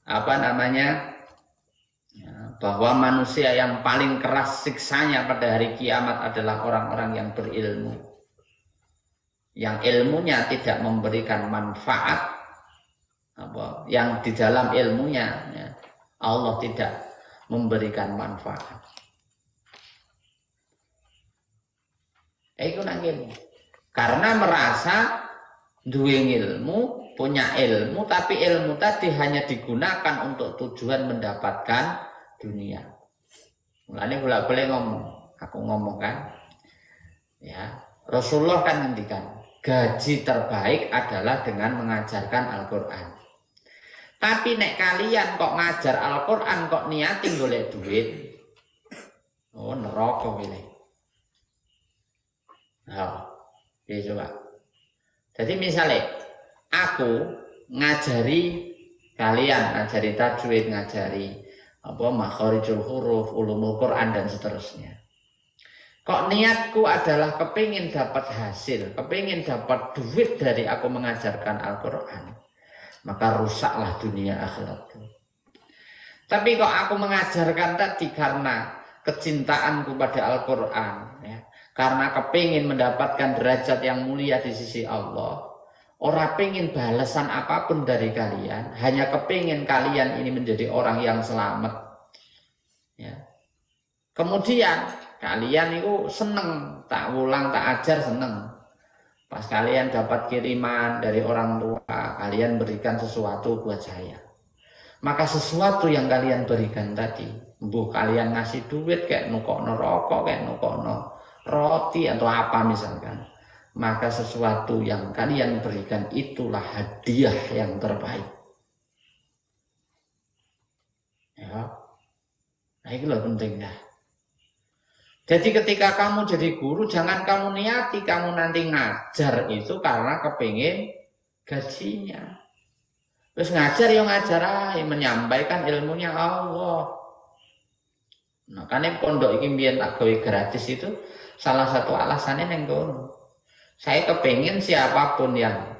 apa namanya, ya, bahwa manusia yang paling keras siksanya pada hari kiamat adalah orang-orang yang berilmu, yang ilmunya tidak memberikan manfaat, apa yang di dalam ilmunya, ya, Allah tidak memberikan manfaat. Itu nangin karena merasa duwe ilmu, punya ilmu, tapi ilmu tadi hanya digunakan untuk tujuan mendapatkan dunia. Mulanya boleh ngomong, aku ngomong kan, ya, Rasulullah kan ngendikan gaji terbaik adalah dengan mengajarkan Al-Quran. Tapi nek kalian kok ngajar Al-Quran kok niatin golek duit, oh neraka pilih. Nah, ya coba. Jadi misalnya aku ngajari kalian, ngajari tajwid, ngajari apa makharijul huruf, ulumul Quran dan seterusnya. Kok niatku adalah kepingin dapat hasil, kepingin dapat duit dari aku mengajarkan Al-Quran, maka rusaklah dunia akhiratku. Tapi kok aku mengajarkan tadi karena kecintaanku pada Al-Quran, ya, karena kepingin mendapatkan derajat yang mulia di sisi Allah, ora pingin balasan apapun dari kalian, hanya kepingin kalian ini menjadi orang yang selamat, ya. Kemudian kalian itu seneng, tak ulang tak ajar seneng. Pas kalian dapat kiriman dari orang tua, kalian berikan sesuatu buat saya. Maka sesuatu yang kalian berikan tadi, mbuh kalian ngasih duit kayak nukokno rokok, kayak nukokno roti atau apa misalkan, maka sesuatu yang kalian berikan itulah hadiah yang terbaik, ya. Nah itu loh pentingnya. Jadi ketika kamu jadi guru, jangan kamu niati kamu nanti ngajar itu karena kepingin gajinya. Terus ngajar ya ngajar aja, menyampaikan ilmunya Allah. Nah karena pondok ini biar tak gawe gratis itu salah satu alasannya yang kono. Saya kepingin siapapun yang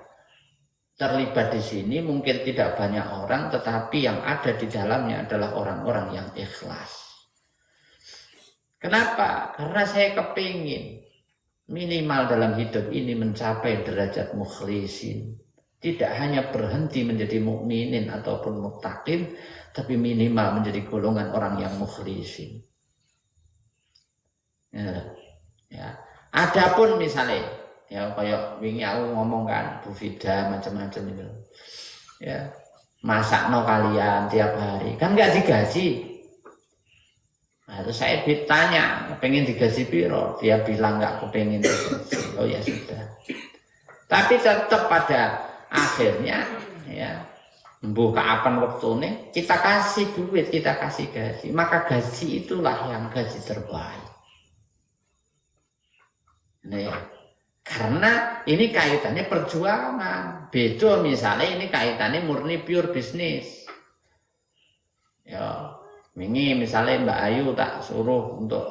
terlibat di sini, mungkin tidak banyak orang, tetapi yang ada di dalamnya adalah orang-orang yang ikhlas. Kenapa? Karena saya kepingin minimal dalam hidup ini mencapai derajat mukhlisin. Tidak hanya berhenti menjadi mukminin ataupun muttaqin, tapi minimal menjadi golongan orang yang mukhlisin. Ya. Adapun misalnya Ya kayak wingi aku ngomong kan Bu Fida macam-macam itu. Ya, masakno kalian tiap hari. Kan nggak digaji. Nah, terus saya ditanya, pengen digaji piro? Dia bilang nggak kepengen digaji. Oh ya sudah. Tapi tetap pada akhirnya ya buka kapan waktunya kita kasih duit, kita kasih gaji. Maka gaji itulah yang gaji terbaik. Nah, ya. Karena ini kaitannya perjuangan. Beda misalnya ini kaitannya murni pure bisnis. Ya, ini misalnya Mbak Ayu tak suruh untuk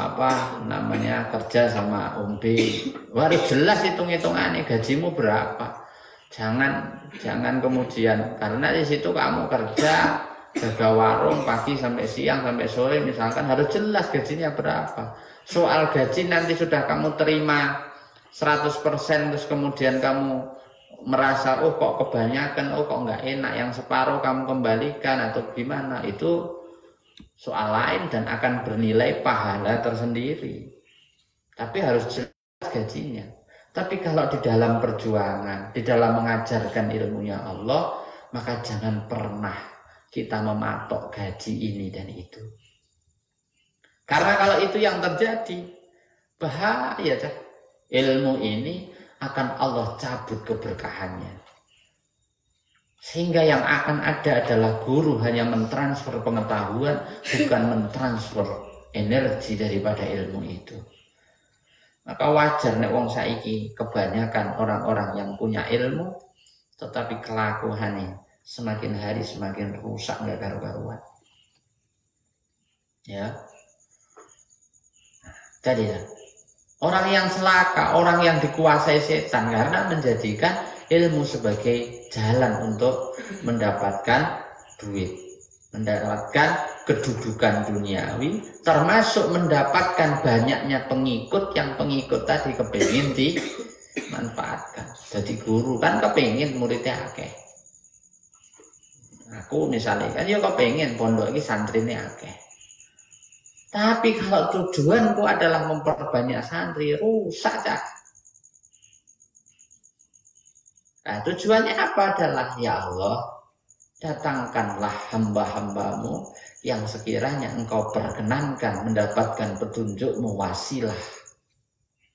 apa namanya kerja sama Om B. Harus jelas hitung-hitungannya gajimu berapa. Jangan kemudian karena di situ kamu kerja jaga warung pagi sampai siang sampai sore misalkan harus jelas gajinya berapa. Soal gaji nanti sudah kamu terima 100% terus kemudian kamu merasa oh kok kebanyakan, oh kok nggak enak, yang separuh kamu kembalikan atau gimana, itu soal lain dan akan bernilai pahala tersendiri. Tapi harus jelas gajinya. Tapi kalau di dalam perjuangan, di dalam mengajarkan ilmunya Allah, maka jangan pernah kita mematok gaji ini dan itu. Karena kalau itu yang terjadi, bahaya. Ilmu ini akan Allah cabut keberkahannya. Sehingga yang akan ada adalah guru hanya mentransfer pengetahuan, bukan mentransfer energi daripada ilmu itu. Maka wajar nek wong saiki kebanyakan orang-orang yang punya ilmu, tetapi kelakuannya semakin hari semakin rusak, nggak karu-karuan. Ya. Tadi ya. Orang yang celaka, orang yang dikuasai setan karena menjadikan ilmu sebagai jalan untuk mendapatkan duit, mendapatkan kedudukan duniawi, termasuk mendapatkan banyaknya pengikut yang pengikut tadi kepingin dimanfaatkan. Jadi guru kan kepingin muridnya akeh. Aku misalnya kan ya kepingin pondok ini santrinya akeh. Tapi kalau tujuanku adalah memperbanyak santri, rusak cak. Nah tujuannya apa adalah ya Allah, datangkanlah hamba-hambamu yang sekiranya engkau perkenankan mendapatkan petunjukmu, wasilah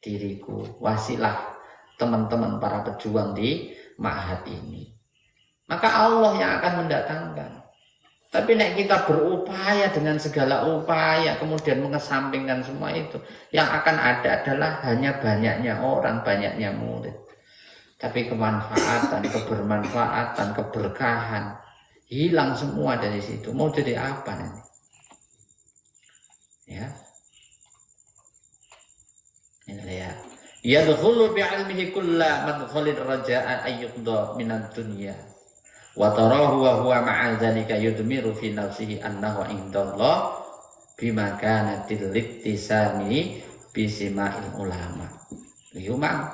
diriku, wasilah teman-teman para pejuang di ma'had ini. Maka Allah yang akan mendatangkan. Tapi nek kita berupaya dengan segala upaya kemudian mengesampingkan semua itu, yang akan ada adalah hanya banyaknya orang, banyaknya murid. Tapi kemanfaatan, kebermanfaatan, keberkahan hilang semua dari situ. Mau jadi apa nanti? Ya. Ini ya. Yadkhulu bi'ilmihi kulla madkhalin raja'an ayyuqda minad dunya. Wa tarahu wa huwa ma'a dzalika yudmiru fi nafsihi annahu indallah bima kana tilittisami bisima'il ulama. Memang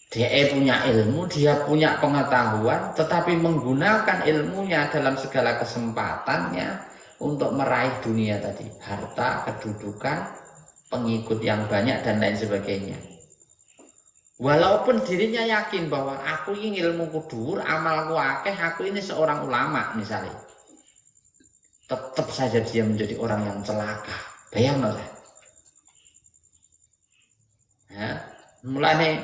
dia punya ilmu, dia punya pengetahuan, tetapi menggunakan ilmunya dalam segala kesempatannya untuk meraih dunia tadi, harta, kedudukan, pengikut yang banyak dan lain sebagainya. Walaupun dirinya yakin bahwa aku ini ilmuku dhuwur, amalku akeh, aku ini seorang ulama misalnya, tetap saja dia menjadi orang yang celaka. Bayangkan ya, mulane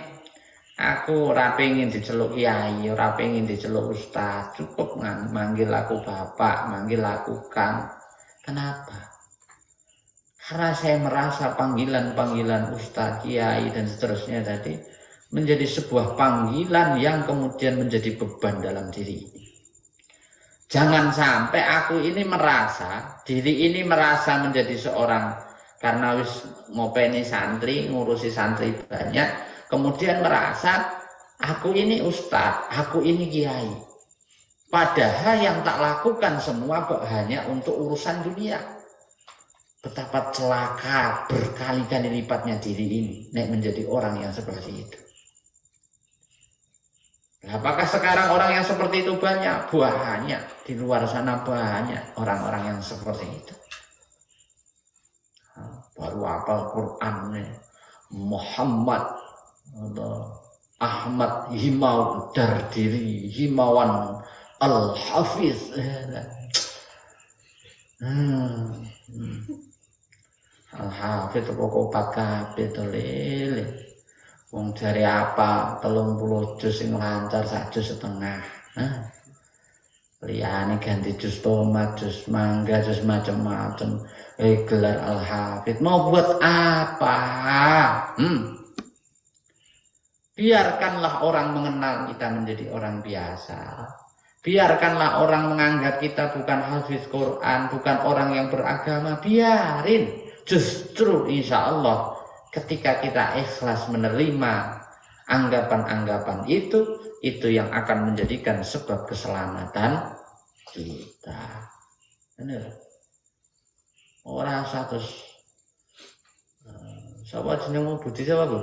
aku ora pengin diceluk kiai, ora pengin diceluk ustaz, cukup manggil aku bapak, manggil aku kang. Kenapa? Karena saya merasa panggilan-panggilan ustaz, kiai dan seterusnya tadi menjadi sebuah panggilan yang kemudian menjadi beban dalam diri ini. Jangan sampai aku ini merasa, diri ini merasa menjadi seorang, karena wis ngopeni santri, ngurusi santri banyak, kemudian merasa aku ini ustadz, aku ini kiai. Padahal yang tak lakukan semua hanya untuk urusan dunia. Betapa celaka berkali-kali lipatnya diri ini nek menjadi orang yang seperti itu. Apakah sekarang orang yang seperti itu banyak? Banyak. Di luar sana banyak orang-orang yang seperti itu. Baru hafal Quran, Muhammad atau Ahmad Himau Dardiri Himawan Al-Hafiz. Al-Hafiz pokok kabeh to lele. Wong jare apa 30 juz sing lancar 1 juz setengah. Liyane ganti juz tomat, juz mangga, juz macam-macam. Gelar Al-Hafiz mau buat apa? Biarkanlah orang mengenal kita menjadi orang biasa. Biarkanlah orang menganggap kita bukan hafiz Quran, bukan orang yang beragama. Biarin. Justru insya Allah ketika kita ikhlas menerima anggapan-anggapan itu yang akan menjadikan sebab keselamatan kita. Benar. Orang satu. Siapa jenengmu Budi siapa Bu?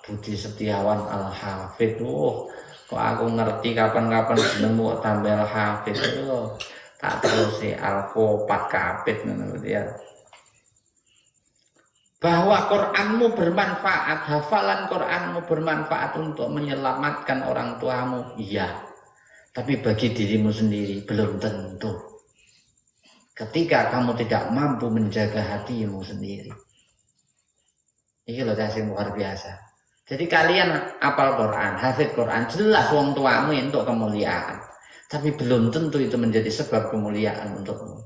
Budi Setiawan Al-Hafid. Kok aku ngerti kapan-kapan jenengmu tambah Al-Hafid. Tak terus Al-Kopat Kapit ya. Bahwa Quranmu bermanfaat, hafalan Quranmu bermanfaat untuk menyelamatkan orang tuamu, iya. Tapi bagi dirimu sendiri belum tentu. Ketika kamu tidak mampu menjaga hatimu sendiri. Ini loh yang luar biasa. Jadi kalian apal Quran, hafid Quran, jelas wong tuamu untuk kemuliaan. Tapi belum tentu itu menjadi sebab kemuliaan untukmu.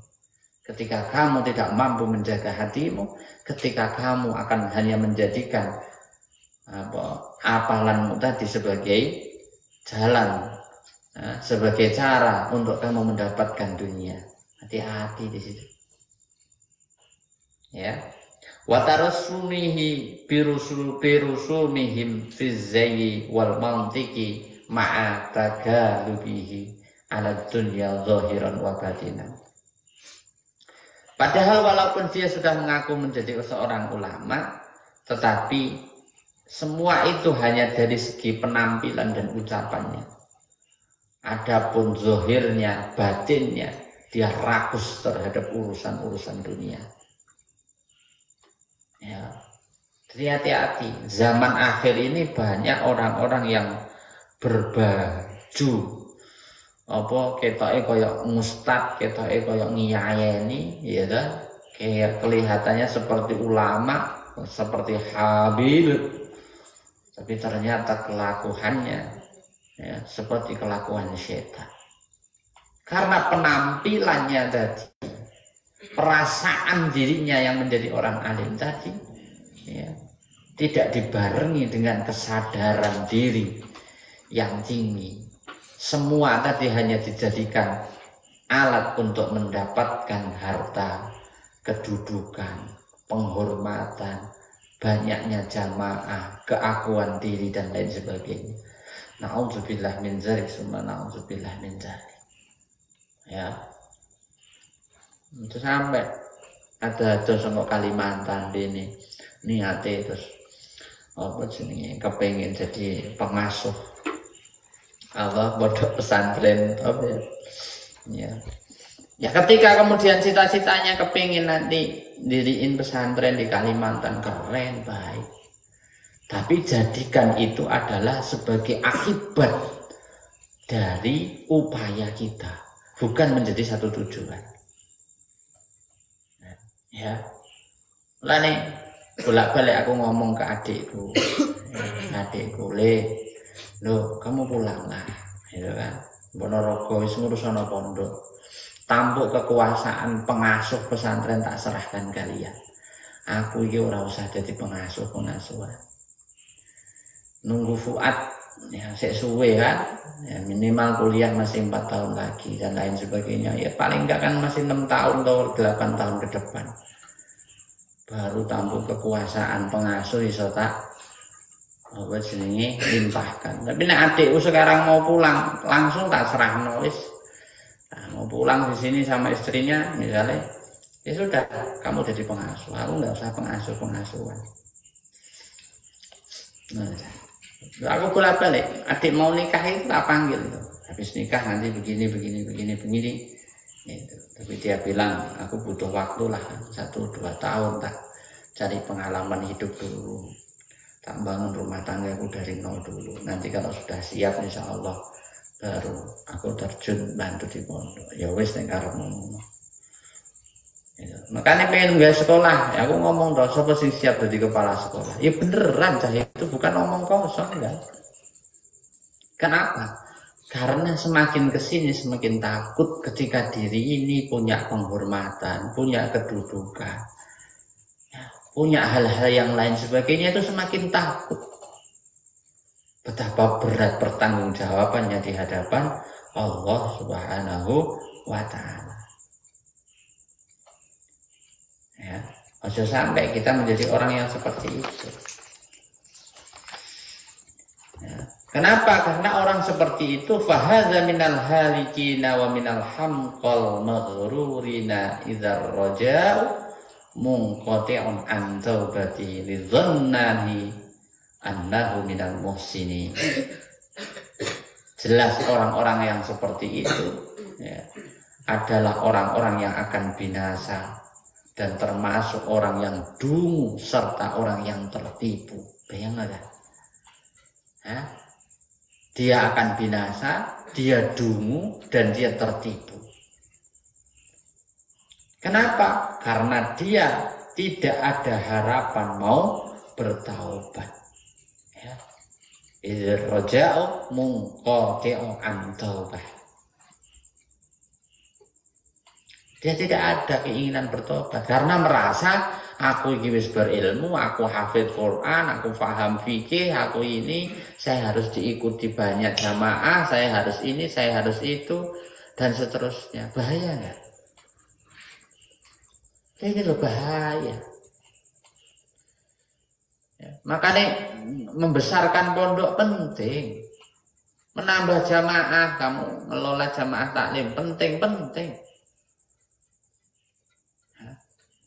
Ketika kamu tidak mampu menjaga hatimu, ketika kamu akan hanya menjadikan apalanmu tadi sebagai jalan, sebagai cara untuk kamu mendapatkan dunia. Hati-hati di situ. Ya. Wa tarasumihi birusumihim fi zayyi wal mantiki ma'a tagalubihi ala dunya zahiran wa batinan. Padahal walaupun dia sudah mengaku menjadi seorang ulama, tetapi semua itu hanya dari segi penampilan dan ucapannya. Adapun zahirnya, batinnya, dia rakus terhadap urusan-urusan dunia. Ya, jadi hati-hati. Zaman akhir ini banyak orang-orang yang berbaju ketoke koyok mustad, ketoke koyok ngiyayeni, ya kan? Kayak kelihatannya seperti ulama, seperti Habib, tapi ternyata kelakuannya ya, seperti kelakuan setan. Karena penampilannya tadi, perasaan dirinya yang menjadi orang alim tadi ya, tidak dibarengi dengan kesadaran diri yang tinggi. Semua tadi hanya dijadikan alat untuk mendapatkan harta, kedudukan, penghormatan, banyaknya jamaah, keakuan diri dan lain sebagainya. Na'udzubillah min dzalik, summa na'udzubillah min dzalik. Ya. Itu sampai ada sama Kalimantan ini niate terus apa jenenge kepengen jadi pengasuh apa pondok pesantren apa ya. Ya ketika kemudian cita-citanya kepingin nanti diriin pesantren di Kalimantan, keren baik. Tapi jadikan itu adalah sebagai akibat dari upaya kita, bukan menjadi satu tujuan. Ya, lah nih bolak-balik aku ngomong ke adikku, lo kamu pulanglah, gitu kan? Ponorogo wis ngurusono pondok, tampuk kekuasaan pengasuh pesantren tak serahkan kalian. Aku iki ora usah jadi pengasuhan. Nunggu Fuad, ya sik suwe kan, ya, minimal kuliah masih 4 tahun lagi dan lain sebagainya. Ya paling enggak kan masih 6 tahun atau 8 tahun ke depan. Baru tampuk kekuasaan pengasuh iso tak apa jenenge limpahkan. Tapi nek adikku sekarang mau pulang langsung tak serahno wis. Nah, mau pulang di sini sama istrinya misalnya, ya sudah kamu jadi pengasuh. Aku enggak usah pengasuhan. Nah, aku bolak-balik, adik mau nikah itu tak panggil itu. Habis nikah nanti begini. Gitu. Tapi dia bilang aku butuh waktu lah 1-2 tahun tak. cari pengalaman hidup dulu, tak bangun rumah tanggaku dari nol dulu. Nanti kalau sudah siap insya Allah baru aku terjun bantu di pondok. Ya wis nek karepmu. Ya, makanya pengen nggak sekolah, ya aku ngomong dong, siapa sih siap jadi kepala sekolah? Ya beneran cah, itu bukan ngomong kosong enggak. Kenapa? Karena semakin kesini semakin takut ketika diri ini punya penghormatan, punya kedudukan, punya hal-hal yang lain sebagainya, itu semakin takut. Betapa berat pertanggungjawabannya di hadapan Allah Subhanahu wa Ta'ala. Ya, ojo sampai kita menjadi orang yang seperti itu. Ya. Kenapa? Karena orang seperti itu fahadza minal halikina wa minal hamqal maghrurina idzar raja'u munqati'un an taubati lidzannahi annahu minal muhsinin. Jelas orang-orang yang seperti itu ya, adalah orang-orang yang akan binasa dan termasuk orang yang dungu serta orang yang tertipu. Bayangkan ya? Dia akan binasa, dia dungu dan dia tertipu. Kenapa? Karena dia tidak ada harapan mau bertaubat. Ya. Idzar raja'u munqati'u an taubah. Dia tidak ada keinginan bertobat karena merasa aku ini wis berilmu, aku hafid Quran, aku paham fikih, aku ini saya harus diikuti banyak jamaah, saya harus ini, saya harus itu dan seterusnya. Bahaya enggak? Ini loh bahaya. Ya, makanya membesarkan pondok penting, menambah jamaah, kamu ngelola jamaah taklim penting.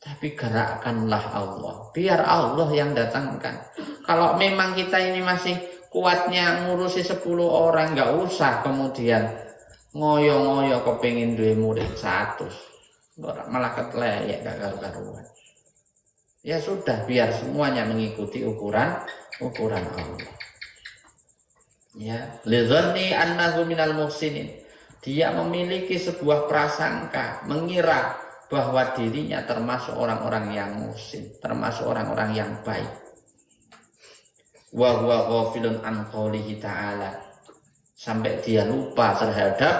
Tapi gerakkanlah Allah, biar Allah yang datangkan. Kalau memang kita ini masih kuatnya ngurusi 10 orang, nggak usah kemudian ngoyo-ngoyo kepengin duwe murid 100, malah ketleyek gak karu-karuan. Ya sudah, biar semuanya mengikuti ukuran Allah. Ya, lidzanni annahu minal muhsinin. Dia memiliki sebuah prasangka, mengira bahwa dirinya termasuk orang-orang yang muhsin, termasuk orang-orang yang baik. Wa huwa ghafilun an qoulihi ta'ala. Sampai dia lupa terhadap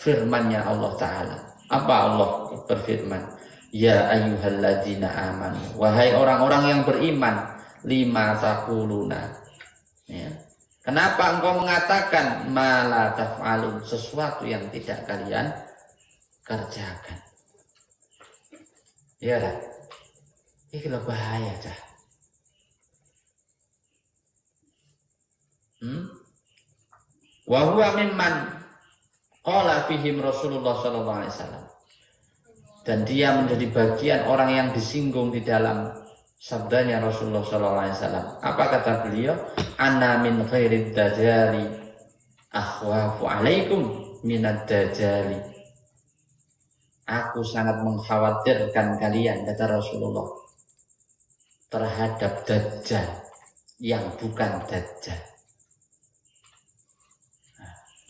firman-Nya Allah Ta'ala. Apa Allah berfirman? Ya ayyuhalladzina amanu. Wahai orang-orang yang beriman, lima taquluna. Ya. Kenapa engkau mengatakan ma la taf'alun, sesuatu yang tidak kalian kerjakan? Ya dah, ini lo bahaya dah. Wa huwa mimman qala fihim Rasulullah sallallahu alaihi wasallam. Dan dia menjadi bagian orang yang disinggung di dalam sabdanya Rasulullah sallallahu alaihi wasallam. Apa kata beliau? Ana min khairid dajjali akhwafu alaikum minad dajjali. Aku sangat mengkhawatirkan kalian, kata Rasulullah, terhadap dajjal yang bukan dajjal.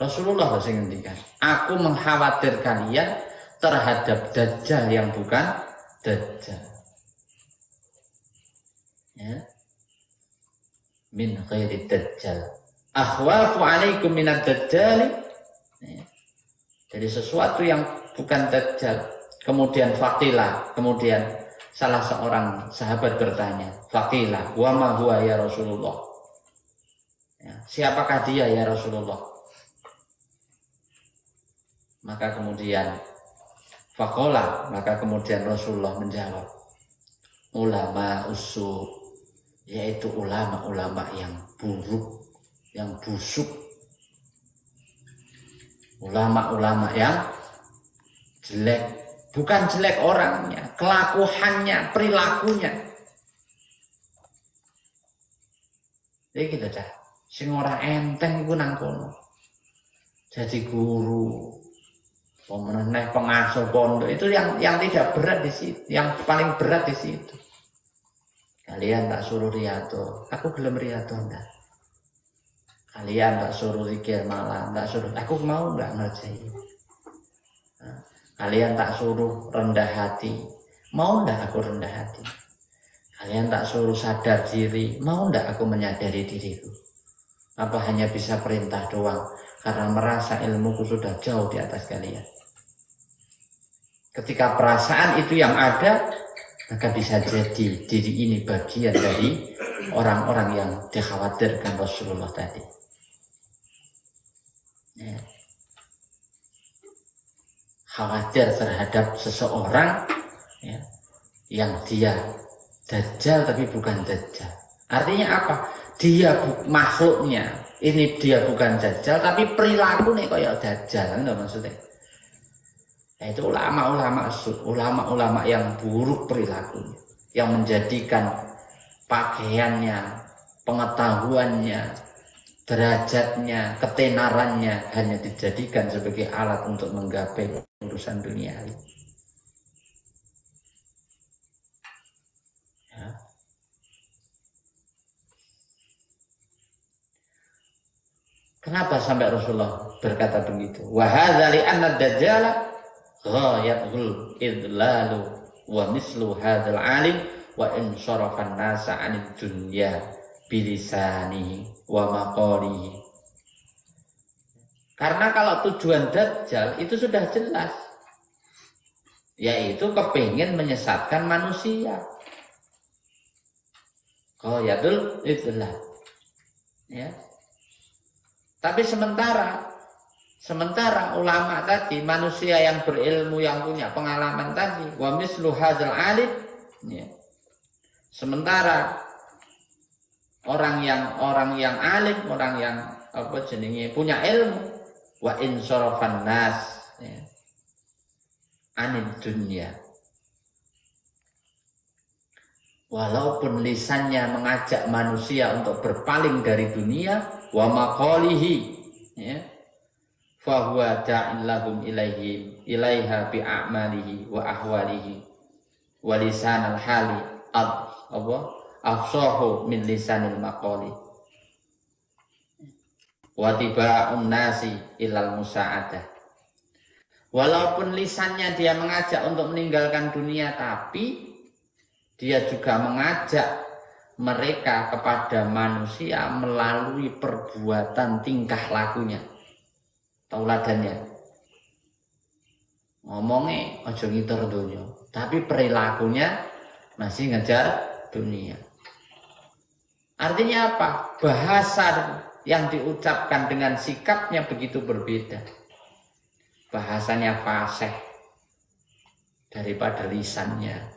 Rasulullah yang ngendikan, aku mengkhawatir kalian terhadap dajjal yang bukan dajjal. Ya. Min ghairi dajjal. Akhwafu alaikum minad dajjali. Ya. Jadi sesuatu yang bukan dajjal. Kemudian faqila, kemudian salah seorang sahabat bertanya, faqila, wa ma huwa ya Rasulullah? Ya, siapakah dia ya Rasulullah? Maka kemudian faqala, maka kemudian Rasulullah menjawab, ulama usul, yaitu ulama-ulama yang buruk, yang busuk, ulama-ulama yang jelek, bukan jelek orangnya, kelakuannya, perilakunya. Jadi kita dah, sing ora enteng iku nang kono. Jadi guru, pemenang pengasuh pondok itu yang tidak berat di situ, yang paling berat di situ. Kalian tak suruh riyato, aku gelem riyato ndak. Kalian tak suruh zikir malam, tak suruh, aku mau nggak ngerjain. Kalian tak suruh rendah hati, mau ndak aku rendah hati. Kalian tak suruh sadar diri, mau ndak aku menyadari diriku. Apa hanya bisa perintah doang, karena merasa ilmuku sudah jauh di atas kalian. Ketika perasaan itu yang ada, maka bisa jadi diri ini bagian dari orang-orang yang dikhawatirkan Rasulullah tadi. Ya. Khawatir terhadap seseorang ya, yang dia dajjal tapi bukan dajjal. Artinya apa? Dia makhluknya ini dia bukan dajjal tapi perilakunya kayak dajjal, enggak maksudnya? Nah, itu ulama-ulama yang buruk perilakunya, yang menjadikan pakaiannya, pengetahuannya, derajatnya, ketenarannya hanya dijadikan sebagai alat untuk menggapai urusan dunia. Ya. Kenapa sampai Rasulullah berkata begitu? Wa hadza li anna ad-dajjala ghayatul idlalu wa mislu hadzal alim wa in syarafan nasa 'anid dunya bilisani wa maqalihi. Karena kalau tujuan dajjal itu sudah jelas, yaitu kepingin menyesatkan manusia. Ghayatul idlal. Ya. Tapi sementara ulama tadi, manusia yang berilmu, yang punya pengalaman tadi, wa mislu hadzal alim, ya. Sementara orang yang alim, orang yang punya ilmu, wa in sarafan nas, ya, anid dunya. Walaupun lisannya mengajak manusia untuk berpaling dari dunia, wa maqalihi, ya, fahuwa da'in lahum ilaiha bi a'malihi wa ahwalihi wa lisanal hali afsahu min lisanil maqali wa tiba'un nasi ilal musa'adah. Walaupun lisannya dia mengajak untuk meninggalkan dunia, tapi dia juga mengajak mereka kepada manusia melalui perbuatan tingkah lakunya. Tauladannya ngomongnya ojo ngitor dunia, tapi perilakunya masih ngejar dunia. Artinya apa? Bahasa yang diucapkan dengan sikapnya begitu berbeda. Bahasanya fasih daripada lisannya.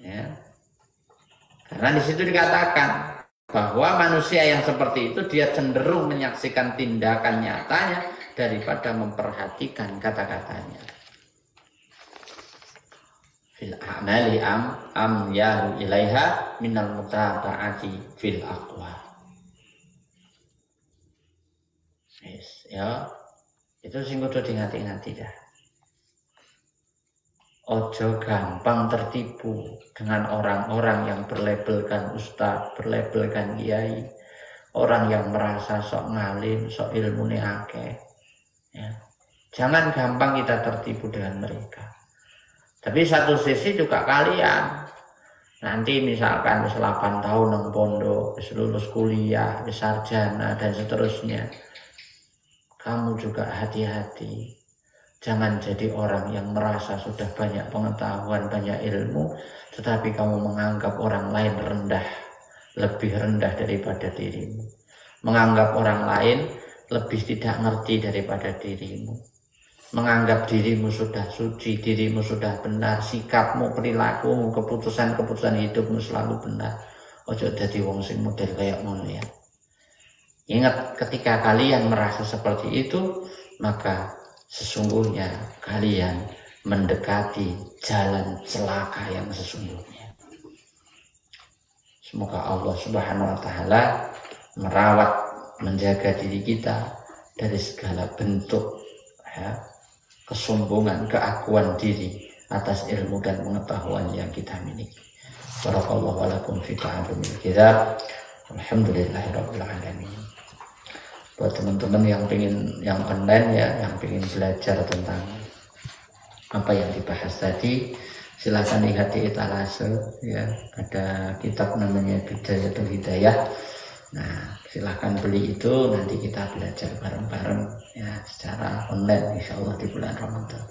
Ya. Karena di situ dikatakan bahwa manusia yang seperti itu dia cenderung menyaksikan tindakan nyatanya daripada memperhatikan kata-katanya. Fil a'mali am yahu ilaiha minal mutaba'ati fil aqwa. Yes, ya. Itu sing kudu diingati-ingati dah. Ojo gampang tertipu dengan orang-orang yang berlabelkan ustadz, berlabelkan kiai, orang yang merasa sok ngalim, sok ilmune akeh. Ya. Jangan gampang kita tertipu dengan mereka. Tapi satu sisi juga kalian nanti misalkan 8 tahun nang pondok, lulus kuliah, sarjana dan seterusnya, kamu juga hati-hati. Jangan jadi orang yang merasa sudah banyak pengetahuan, banyak ilmu, tetapi kamu menganggap orang lain rendah, lebih rendah daripada dirimu. Menganggap orang lain lebih tidak ngerti daripada dirimu. Menganggap dirimu sudah suci, dirimu sudah benar, sikapmu, perilakumu, keputusan-keputusan hidupmu selalu benar. Ojo dadi wong sing model kayak ngono ya. Ingat, ketika kalian merasa seperti itu, maka sesungguhnya kalian mendekati jalan celaka yang sesungguhnya. Semoga Allah Subhanahu wa Ta'ala merawat, menjaga diri kita dari segala bentuk ya, kesombongan, keakuan diri, atas ilmu dan pengetahuan yang kita miliki. Barakallahu lakum fi ta'allumil kitab. Alhamdulillahirabbil alamin. Buat teman-teman yang online ya, yang pengen belajar tentang apa yang dibahas tadi, silahkan lihat di etalase ya, ada kitab namanya Bidayatul Hidayah. Nah, silahkan beli itu, nanti kita belajar bareng-bareng ya secara online insyaallah di bulan Ramadan.